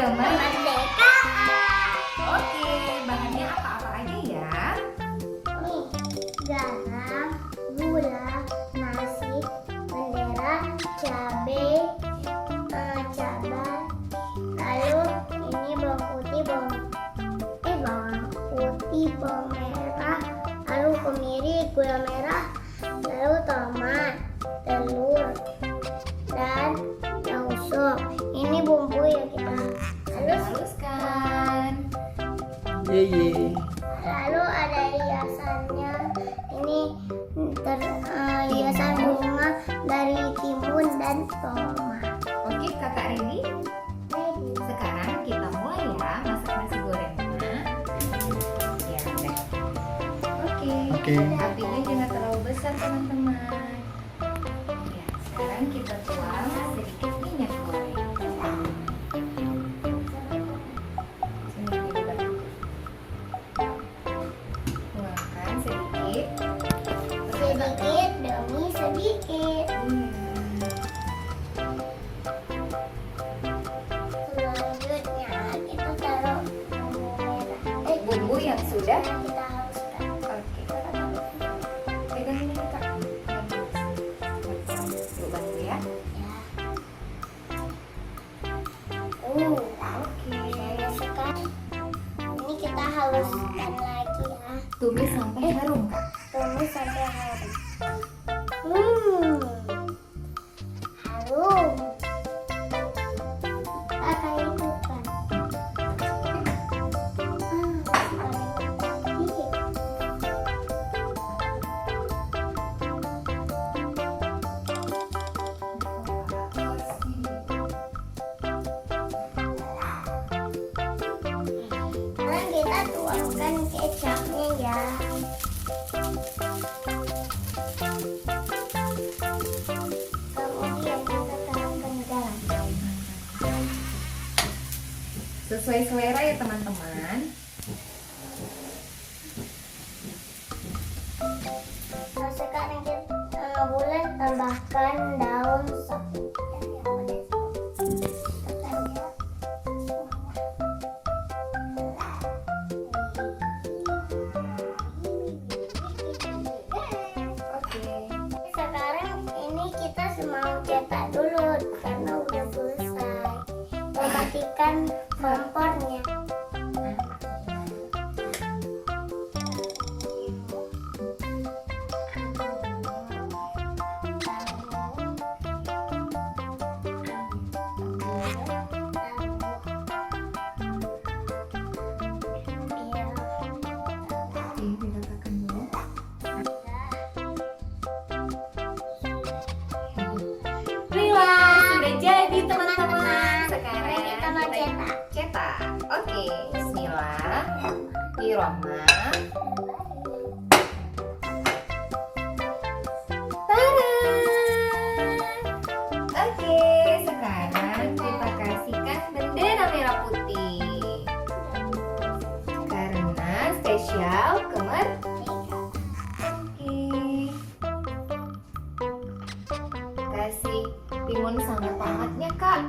kemerdekaan. Oke, bahannya apa-apa aja ya? Nih, garam, gula, nasi, bendera, cabai, cabai. Lalu ini bawang putih, bawang merah, lalu kemiri, gula merah, lalu tomat, telur, dan daun sop. Ini bumbu yang kita Haluskan. Lalu ada hiasannya. Ini hiasan bunga dari timun dan tomat. Oke, kakak ready? Sekarang kita mulai ya masak nasi gorengnya. Ya, udah. Oke. Apinya jangan terlalu besar teman-teman. Ya, sekarang kita tuang sedikit minyak goreng. Sini dibantu. Tuangkan sedikit. Sedikit demi sedikit. Selanjutnya kita taruh bumbu merah. Bumbu yang sudah. Kita haluskan. Oke. Pegang ini kak. Yuk bantu ya. Oke. Sekarang ini kita haluskan lagi ya. Tumis sampai harum kak. Tumis sampai harum. Harum. Pakai itu kan. Sekarang kita tuangkan kecapnya ya. Kemudian kita tambahkan garam. Sesuai selera ya teman-teman. Nah, sekarang kita boleh tambahkan daun sapu. Oke. Sekarang ini kita mau cetak dulu karena udah selesai. Mematikan kompornya. Diratakan dulu. Sudah jadi teman-teman. Sekarang kita mau cetak. cetak. Oke, bismillah. Bismillahirrahmanirrahim. Tada! Oke, sekarang kita kasihkan bendera merah putih. Karena spesial kemerdekaan. Oke. Kasih timun sama tomatnya kak.